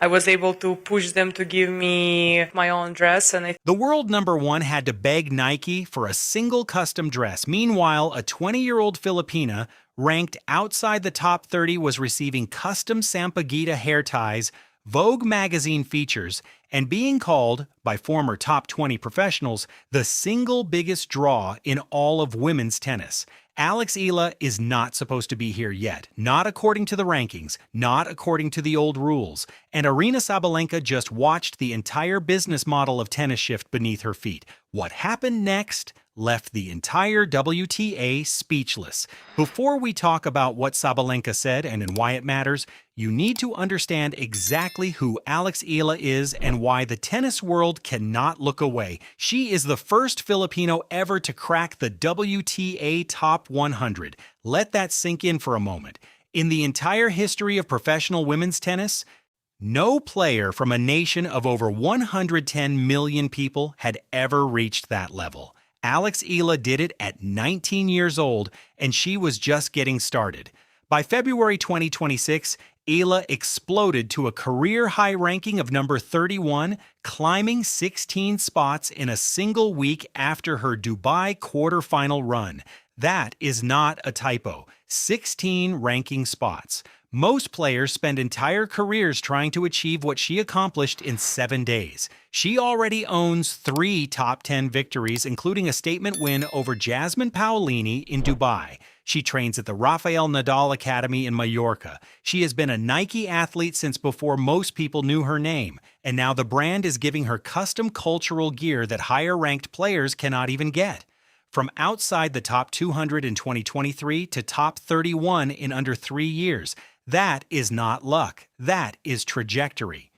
I was able to push them to give me my own dress, and The world number one had to beg Nike for a single custom dress. Meanwhile, a 20-year-old Filipina ranked outside the top 30 was receiving custom Sampaguita hair ties, Vogue magazine features, and being called, by former top 20 professionals, the single biggest draw in all of women's tennis. Alex Eala is not supposed to be here yet, not according to the rankings, not according to the old rules, and Aryna Sabalenka just watched the entire business model of tennis shift beneath her feet. What happened next left the entire WTA speechless. Before we talk about what Sabalenka said and why it matters, you need to understand exactly who Alex Eala is and why the tennis world cannot look away. She is the first Filipino ever to crack the WTA Top 100. Let that sink in for a moment. In the entire history of professional women's tennis, no player from a nation of over 110 million people had ever reached that level. Alex Eala did it at 19 years old, and she was just getting started. By February 2026, Eala exploded to a career-high ranking of number 31, climbing 16 spots in a single week after her Dubai quarterfinal run. That is not a typo. 16 ranking spots. Most players spend entire careers trying to achieve what she accomplished in 7 days. She already owns 3 top 10 victories, including a statement win over Jasmine Paolini in Dubai. She trains at the Rafael Nadal Academy in Mallorca. She has been a Nike athlete since before most people knew her name, and now the brand is giving her custom cultural gear that higher-ranked players cannot even get. From outside the top 200 in 2023 to top 31 in under 3 years. That is not luck. That is trajectory.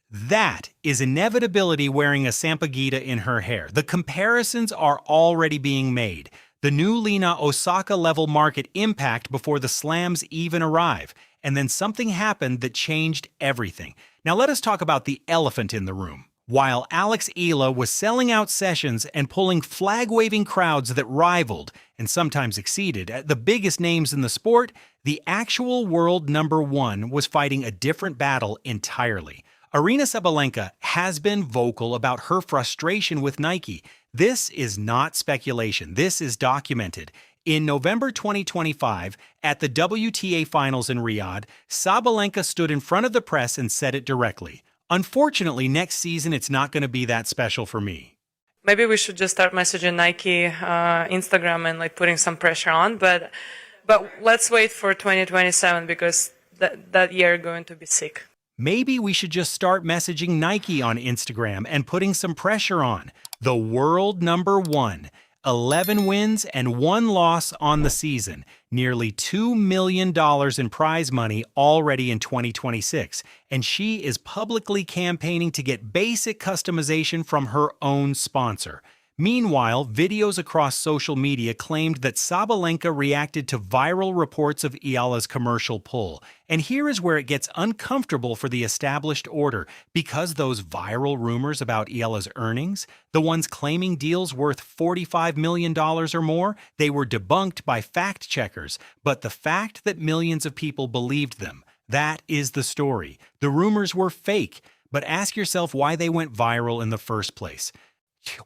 That is inevitability wearing a Sampaguita in her hair. The comparisons are already being made. The new Lena Osaka-level market impact before the slams even arrive. And then something happened that changed everything. Now let us talk about the elephant in the room. While Alex Eala was selling out sessions and pulling flag-waving crowds that rivaled, and sometimes exceeded, the biggest names in the sport, the actual world number one was fighting a different battle entirely. Aryna Sabalenka has been vocal about her frustration with Nike. This is not speculation. This is documented. In November 2025, at the WTA Finals in Riyadh, Sabalenka stood in front of the press and said it directly. Unfortunately, next season it's not going to be that special for me. maybe we should just start messaging Nike, Instagram, and like putting some pressure on. But let's wait for 2027 because that year going to be sick. Maybe we should just start messaging Nike on Instagram and putting some pressure on. The world number one. 11 wins and 1 loss on the season. Nearly $2 million in prize money already in 2026. And she is publicly campaigning to get basic customization from her own sponsor. Meanwhile, videos across social media claimed that Sabalenka reacted to viral reports of Eala's commercial pull. And here is where it gets uncomfortable for the established order, because those viral rumors about Eala's earnings, the ones claiming deals worth $45 million or more, they were debunked by fact-checkers. But the fact that millions of people believed them, that is the story. The rumors were fake, but ask yourself why they went viral in the first place.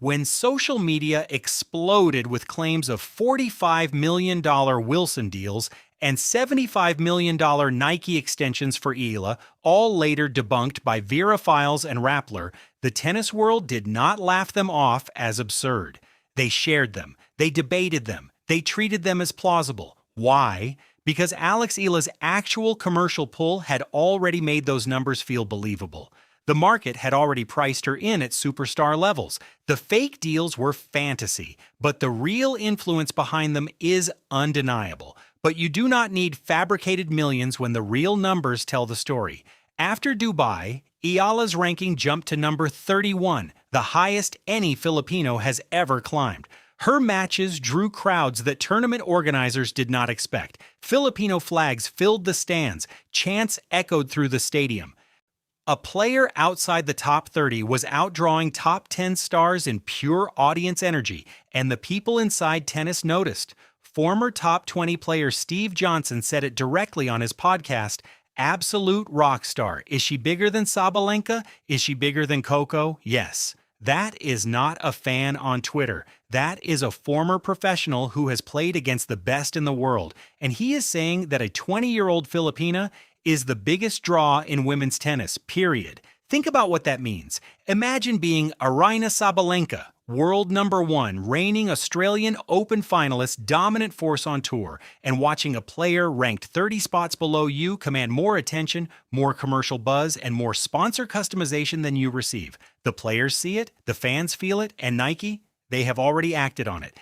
When social media exploded with claims of $45 million Wilson deals and $75 million Nike extensions for Eala, all later debunked by Vera Files and Rappler, the tennis world did not laugh them off as absurd. They shared them, they debated them, they treated them as plausible. Why? Because Alex Eala's actual commercial pull had already made those numbers feel believable. The market had already priced her in at superstar levels. The fake deals were fantasy, but the real influence behind them is undeniable. But you do not need fabricated millions when the real numbers tell the story. After Dubai, Eala's ranking jumped to number 31, the highest any Filipino has ever climbed. Her matches drew crowds that tournament organizers did not expect. Filipino flags filled the stands. Chants echoed through the stadium. A player outside the top 30 was outdrawing top 10 stars in pure audience energy, and the people inside tennis noticed. Former top 20 player Steve Johnson said it directly on his podcast, Absolute rock star. Is she bigger than Sabalenka? Is she bigger than Coco? Yes. That is not a fan on Twitter. That is a former professional who has played against the best in the world. And he is saying that a 20-year-old Filipina is the biggest draw in women's tennis, period. Think about what that means. Imagine being Aryna Sabalenka, world number 1, reigning Australian Open finalist, dominant force on tour, and watching a player ranked 30 spots below you command more attention, more commercial buzz, and more sponsor customization than you receive. The players see it, the fans feel it, and Nike, they have already acted on it.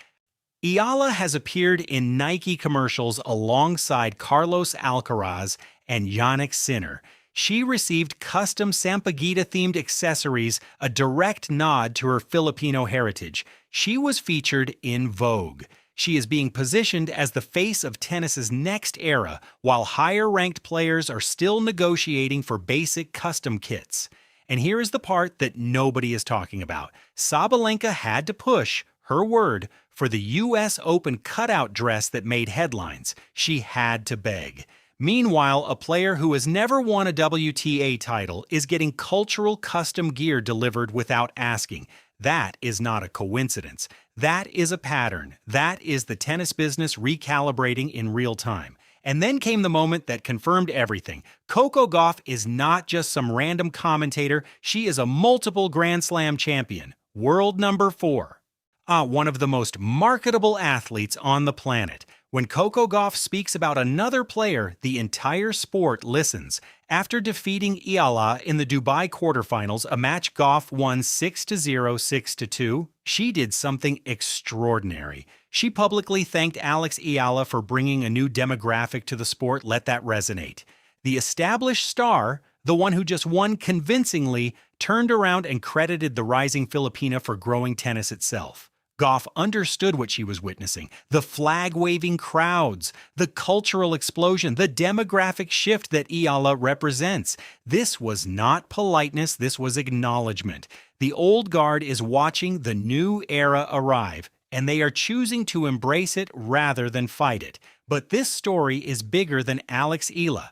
Eala has appeared in Nike commercials alongside Carlos Alcaraz and Yannick Sinner. She received custom Sampaguita-themed accessories, a direct nod to her Filipino heritage. She was featured in Vogue. She is being positioned as the face of tennis's next era, while higher-ranked players are still negotiating for basic custom kits. And here is the part that nobody is talking about. Sabalenka had to push, her word, for the U.S. Open cutout dress that made headlines. She had to beg. Meanwhile, a player who has never won a WTA title is getting cultural custom gear delivered without asking. That is not a coincidence. That is a pattern. That is the tennis business recalibrating in real time. And then came the moment that confirmed everything. Coco Gauff is not just some random commentator. She is a multiple Grand Slam champion. World number 4. One of the most marketable athletes on the planet. When Coco Gauff speaks about another player, the entire sport listens. After defeating Eala in the Dubai quarterfinals, a match Gauff won 6-0, 6-2, she did something extraordinary. She publicly thanked Eala for bringing a new demographic to the sport. Let that resonate. The established star, the one who just won convincingly, turned around and credited the rising Filipina for growing tennis itself. Gauff understood what she was witnessing, the flag-waving crowds, the cultural explosion, the demographic shift that Eala represents. This was not politeness, this was acknowledgement. The old guard is watching the new era arrive, and they are choosing to embrace it rather than fight it. But this story is bigger than Eala.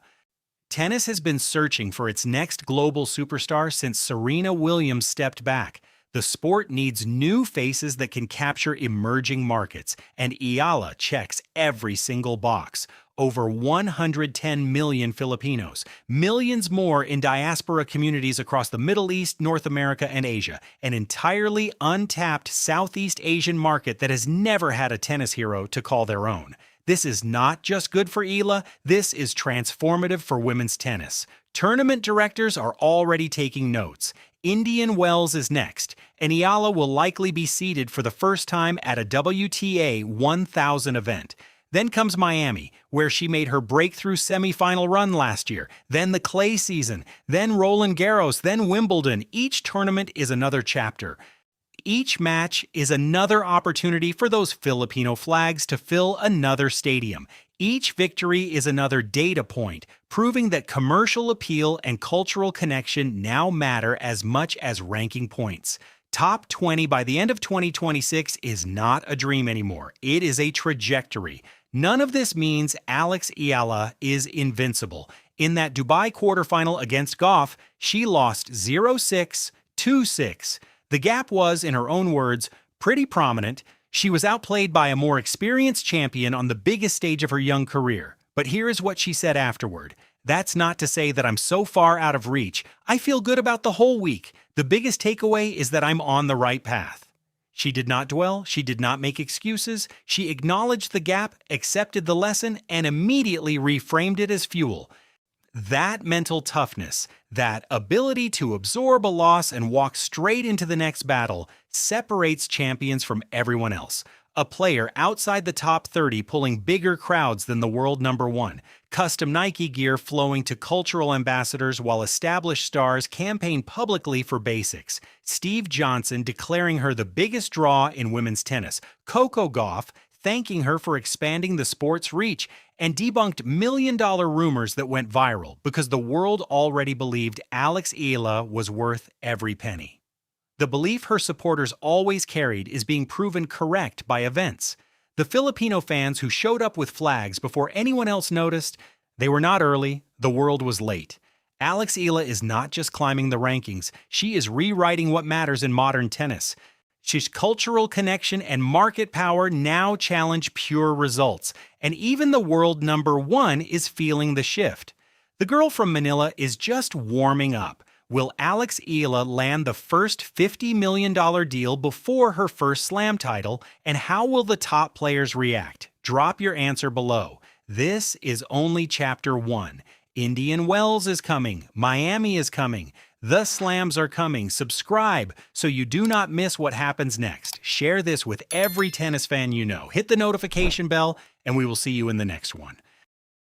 Tennis has been searching for its next global superstar since Serena Williams stepped back. The sport needs new faces that can capture emerging markets, and Eala checks every single box. Over 110 million Filipinos, millions more in diaspora communities across the Middle East, North America, and Asia, an entirely untapped Southeast Asian market that has never had a tennis hero to call their own. This is not just good for Eala, this is transformative for women's tennis. Tournament directors are already taking notes. Indian Wells is next, and Eala will likely be seeded for the first time at a WTA 1000 event. Then comes Miami, where she made her breakthrough semifinal run last year, then the clay season, then Roland Garros, then Wimbledon. Each tournament is another chapter. Each match is another opportunity for those Filipino flags to fill another stadium. Each victory is another data point, proving that commercial appeal and cultural connection now matter as much as ranking points. Top 20 by the end of 2026 is not a dream anymore. It is a trajectory. None of this means Eala is invincible. In that Dubai quarterfinal against Gauff, she lost 0-6, 2-6. The gap was, in her own words, pretty prominent. She was outplayed by a more experienced champion on the biggest stage of her young career. But here is what she said afterward. That's not to say that I'm so far out of reach. I feel good about the whole week. The biggest takeaway is that I'm on the right path. She did not dwell, she did not make excuses. She acknowledged the gap, accepted the lesson, and immediately reframed it as fuel. That mental toughness, that ability to absorb a loss and walk straight into the next battle, separates champions from everyone else. A player outside the top 30 pulling bigger crowds than the world number 1. Custom Nike gear flowing to cultural ambassadors while established stars campaign publicly for basics. Steve Johnson declaring her the biggest draw in women's tennis. Coco Gauff thanking her for expanding the sport's reach, and debunked million-dollar rumors that went viral because the world already believed Eala was worth every penny. The belief her supporters always carried is being proven correct by events. The Filipino fans who showed up with flags before anyone else noticed, they were not early, The world was late. Alex Eala is not just climbing the rankings, she is rewriting what matters in modern tennis. She's cultural connection and market power now challenge pure results, and even the world number one is feeling the shift. The girl from Manila is just warming up. Will Alex Eala land the first $50 million deal before her first slam title, and how will the top players react? Drop your answer below. This is only Chapter 1. Indian Wells is coming. Miami is coming. The slams are coming. Subscribe so you do not miss what happens next. Share this with every tennis fan you know. Hit the notification bell, and we will see you in the next one.